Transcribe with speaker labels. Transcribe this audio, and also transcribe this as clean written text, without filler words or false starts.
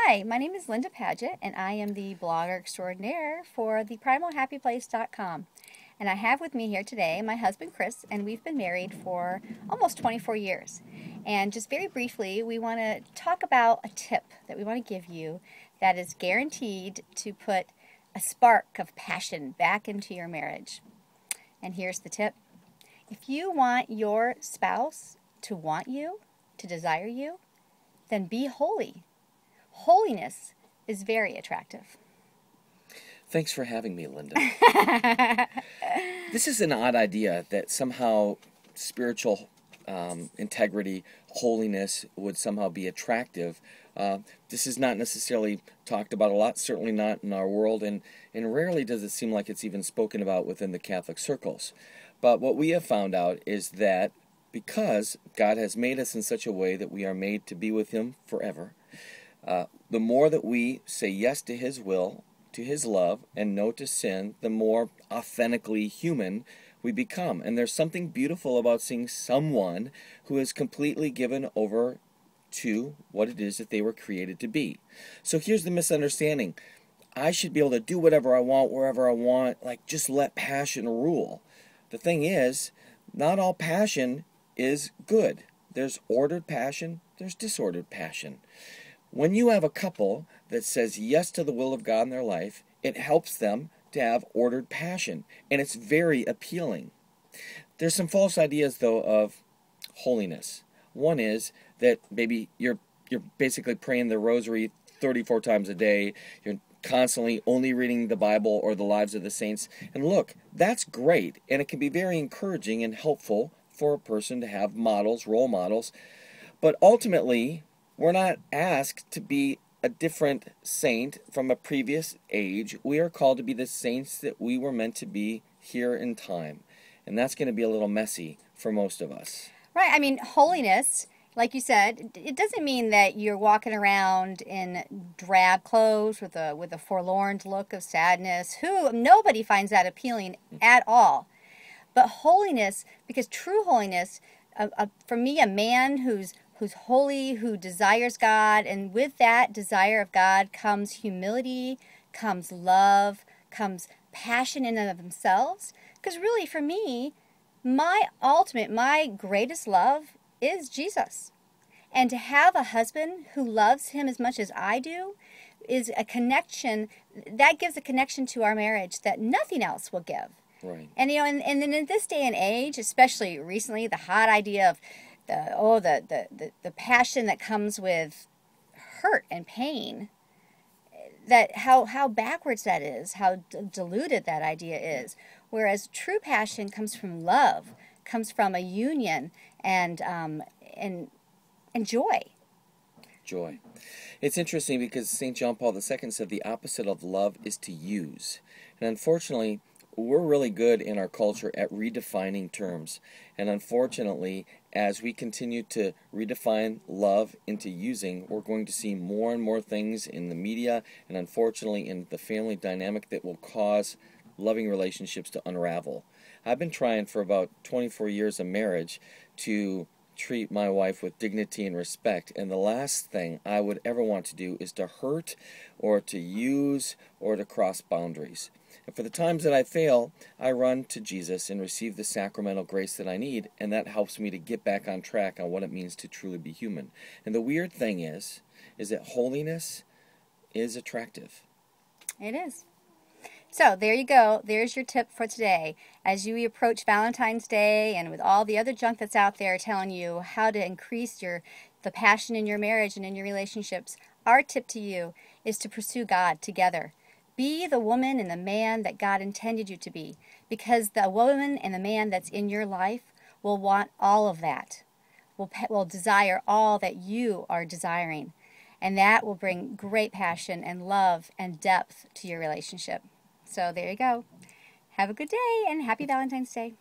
Speaker 1: Hi, my name is Linda Padgett, and I am the blogger extraordinaire for the primalhappyplace.com. And I have with me here today my husband Chris, and we've been married for almost 24 years. And just very briefly, we want to talk about a tip that we want to give you that is guaranteed to put a spark of passion back into your marriage. And here's the tip. If you want your spouse to want you, to desire you, then be holy. Holiness is very attractive.
Speaker 2: Thanks for having me, Linda. This is an odd idea that somehow spiritual integrity, holiness would somehow be attractive. This is not necessarily talked about a lot, certainly not in our world, and rarely does it seem like it's even spoken about within the Catholic circles. But what we have found out is that because God has made us in such a way that we are made to be with Him forever, the more that we say yes to His will, to His love, and no to sin, the more authentically human we become. And there's something beautiful about seeing someone who is completely given over to what it is that they were created to be. So here's the misunderstanding. I should be able to do whatever I want, wherever I want, like just let passion rule. The thing is, not all passion is good. There's ordered passion, there's disordered passion. When you have a couple that says yes to the will of God in their life, it helps them to have ordered passion, and it's very appealing. There's some false ideas, though, of holiness. One is that maybe you're basically praying the rosary 34 times a day, you're constantly only reading the Bible or the lives of the saints, and look, that's great, and it can be very encouraging and helpful for a person to have models, role models, but ultimately, we're not asked to be a different saint from a previous age. We are called to be the saints that we were meant to be here in time. And that's going to be a little messy for most of us.
Speaker 1: Right. I mean, holiness, like you said, it doesn't mean that you're walking around in drab clothes with a forlorn look of sadness. Nobody finds that appealing at all. But holiness, because true holiness, for me, a man who's holy, who desires God, and with that desire of God comes humility, comes love, comes passion in and of themselves. Because really, for me, my greatest love is Jesus. And to have a husband who loves Him as much as I do is a connection, that gives a connection to our marriage that nothing else will give.
Speaker 2: Right.
Speaker 1: And and then in this day and age, especially recently, the hot idea of the passion that comes with hurt and pain, that how backwards that is, how diluted that idea is. Whereas true passion comes from love, comes from a union and joy.
Speaker 2: Joy. It's interesting because St. John Paul II said the opposite of love is to use. And unfortunately, we're really good in our culture at redefining terms. And unfortunately, as we continue to redefine love into using, we're going to see more and more things in the media and unfortunately in the family dynamic that will cause loving relationships to unravel. I've been trying for about 24 years of marriage to treat my wife with dignity and respect, and the last thing I would ever want to do is to hurt or to use or to cross boundaries. And for the times that I fail, I run to Jesus and receive the sacramental grace that I need, and that helps me to get back on track on what it means to truly be human. And the weird thing is that holiness is attractive.
Speaker 1: It is. So there you go. There's your tip for today. As you approach Valentine's Day and with all the other junk that's out there telling you how to increase the passion in your marriage and in your relationships, our tip to you is to pursue God together. Be the woman and the man that God intended you to be, because the woman and the man that's in your life will want all of that, will desire all that you are desiring, and that will bring great passion and love and depth to your relationship. So there you go. Have a good day and happy Valentine's Day.